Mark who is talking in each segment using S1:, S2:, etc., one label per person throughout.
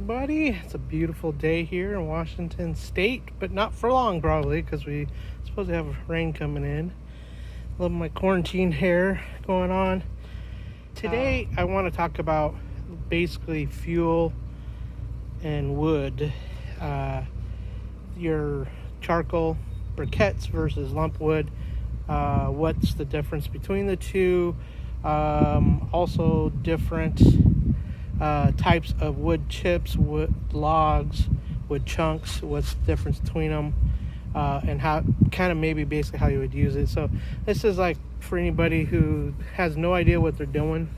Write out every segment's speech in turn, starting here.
S1: everybody. It's a beautiful day here in Washington State, but not for long probably, because we're supposed to have rain coming in. Love my quarantine hair going on. Today I want to talk about basically fuel and wood. Your charcoal briquettes versus lump wood. What's the difference between the two? Also different types of wood chips, wood logs, wood chunks, what's the difference between them, and how kind of maybe basically how you would use it. So this is like for anybody who has no idea what they're doing.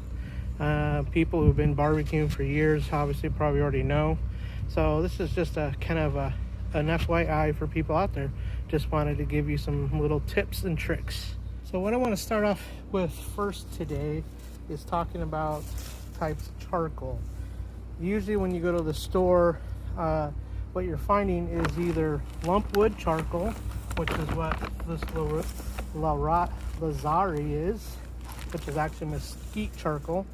S1: People who've been barbecuing for years obviously probably already know. So this is just a kind of an FYI for people out there. Just wanted to give you some little tips and tricks. So what I want to start off with first today is talking about types of charcoal. Usually when you go to the store, what you're finding is either lump wood charcoal, which is what this Lazari is, which is actually mesquite charcoal.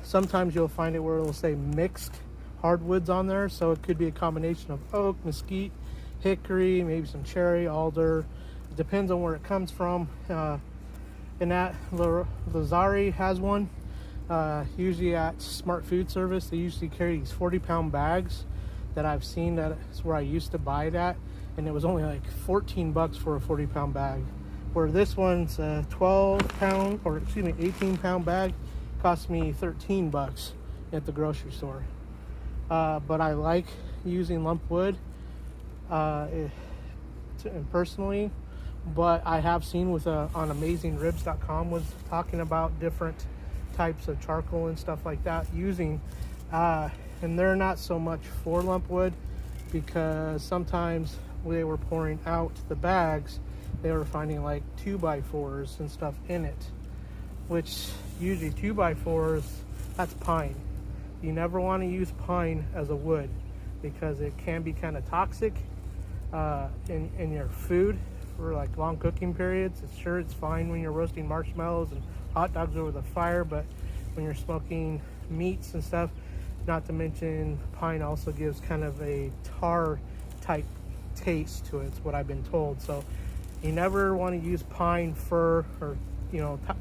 S1: Sometimes you'll find it where it'll say mixed hardwoods on there, so it could be a combination of oak, mesquite, hickory, maybe some cherry, alder. It depends on where it comes from. And that Lazari has one. Usually at Smart Food Service, they usually carry these 40-pound bags that I've seen. That's where I used to buy it at, and it was only like $14 for a 40-pound bag. Where this one's a 18-pound bag, cost me $13 at the grocery store. But I like using lump wood personally. But I have seen on AmazingRibs.com was talking about different types of charcoal and stuff like that using, and they're not so much for lump wood, because sometimes when they were pouring out the bags, they were finding like 2x4s and stuff in it, which usually 2x4s, that's pine. You never want to use pine as a wood because it can be kind of toxic in your food for like long cooking periods. It's fine when you're roasting marshmallows and hot dogs over the fire, but when you're smoking meats and stuff, not to mention pine also gives kind of a tar type taste to it. It's what I've been told. So you never want to use pine, fir, or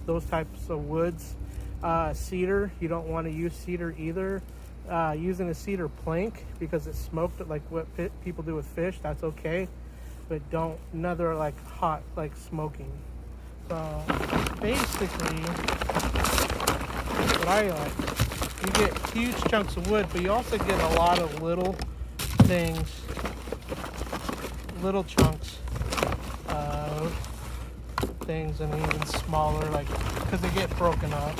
S1: those types of woods. Cedar, you don't want to use cedar either. Using a cedar plank because it's smoked like what people do with fish, that's okay, but don't another like hot like smoking. So basically what I like, you get huge chunks of wood, but you also get a lot of little things, little chunks of things, and even smaller, like because they get broken up,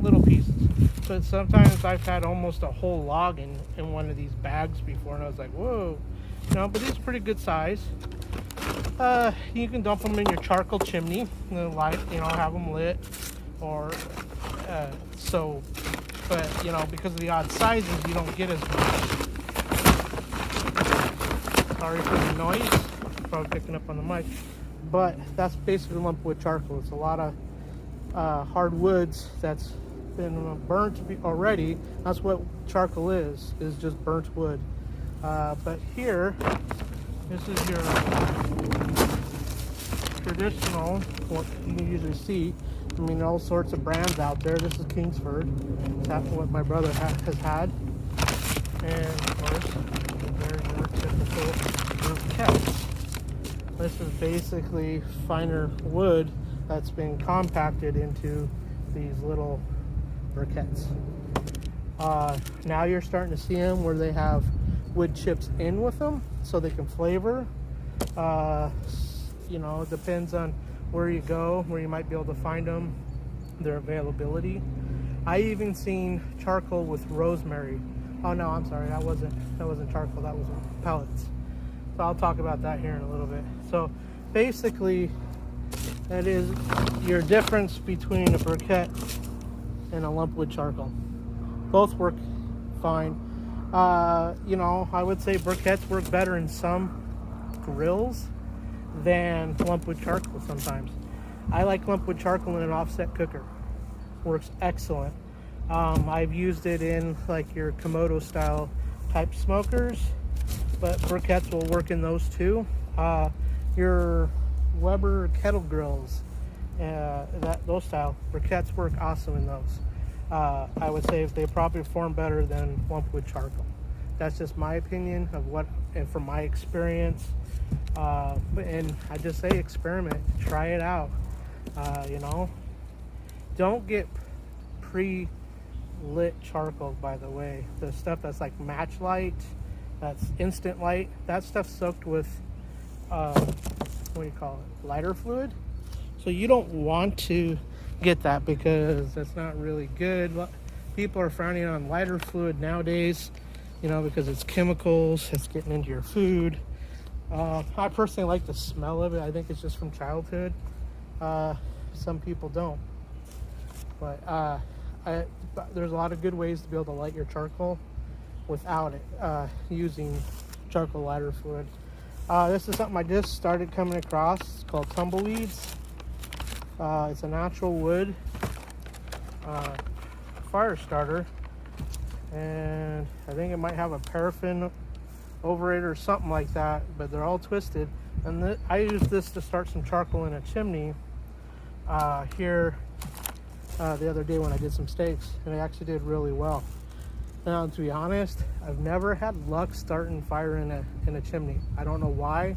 S1: little pieces. But sometimes I've had almost a whole log in one of these bags before, and I was like, whoa. But these are pretty good size. You can dump them in your charcoal chimney, have them lit, or but because of the odd sizes, you don't get as much. Sorry for the noise, probably picking up on the mic, but that's basically lump wood charcoal. It's a lot of hard woods that's been burnt already. That's what charcoal is just burnt wood. But here, this is your traditional, what you usually see. I mean, all sorts of brands out there. This is Kingsford. That's what my brother has had. And of course, there's your typical briquettes. This is basically finer wood that's been compacted into these little briquettes. Now you're starting to see them where they have wood chips in with them so they can flavor. It depends on where you go, where you might be able to find them, their availability. I even seen charcoal with rosemary. Oh no, I'm sorry, that wasn't charcoal, that was pellets. So I'll talk about that here in a little bit. So basically, that is your difference between a briquette and a lump wood charcoal. Both work fine. I would say briquettes work better in some grills than lump wood charcoal sometimes. I like lump wood charcoal in an offset cooker. Works excellent. I've used it in like your Komodo style type smokers, but briquettes will work in those too. Your Weber kettle grills, those style briquettes work awesome in those. I would say if they probably perform better than lumpwood charcoal. That's just my opinion of what, and from my experience. And I just say experiment, try it out. You know, don't get pre-lit charcoal, by the way. The stuff that's like match light, that's instant light, that stuff's soaked with what do you call it, lighter fluid. So you don't want to get that because that's not really good. People are frowning on lighter fluid nowadays, you know, because it's chemicals, it's getting into your food. I personally like the smell of it. I think it's just from childhood. Some people don't, but there's a lot of good ways to be able to light your charcoal without it using charcoal lighter fluid. This is something I just started coming across. It's called tumbleweeds. It's a natural wood fire starter, and I think it might have a paraffin over it or something like that, but they're all twisted. And I used this to start some charcoal in a chimney here the other day when I did some steaks, and it actually did really well. Now, to be honest, I've never had luck starting fire in a chimney. I don't know why.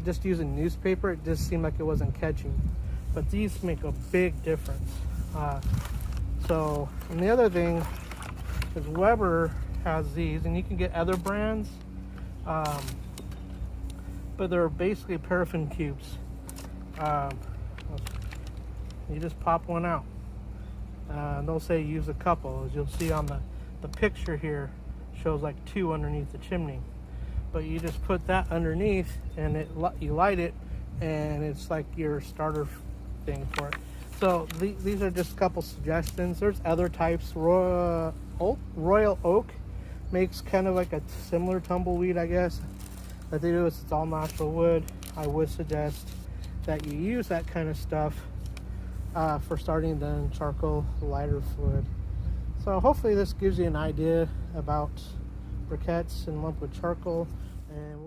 S1: Just using newspaper, it just seemed like it wasn't catching. But these make a big difference. And the other thing is Weber has these, and you can get other brands, but they're basically paraffin cubes. You just pop one out. They'll say use a couple. As you'll see on the picture here, shows like 2 underneath the chimney. But you just put that underneath, and you light it, and it's like your starter thing for it. So these are just a couple suggestions. There's other types. Royal Oak makes kind of like a similar tumbleweed, I guess. What they do is it's all natural wood. I would suggest that you use that kind of stuff for starting the charcoal lighter fluid. So hopefully this gives you an idea about briquettes and lumpwood charcoal. And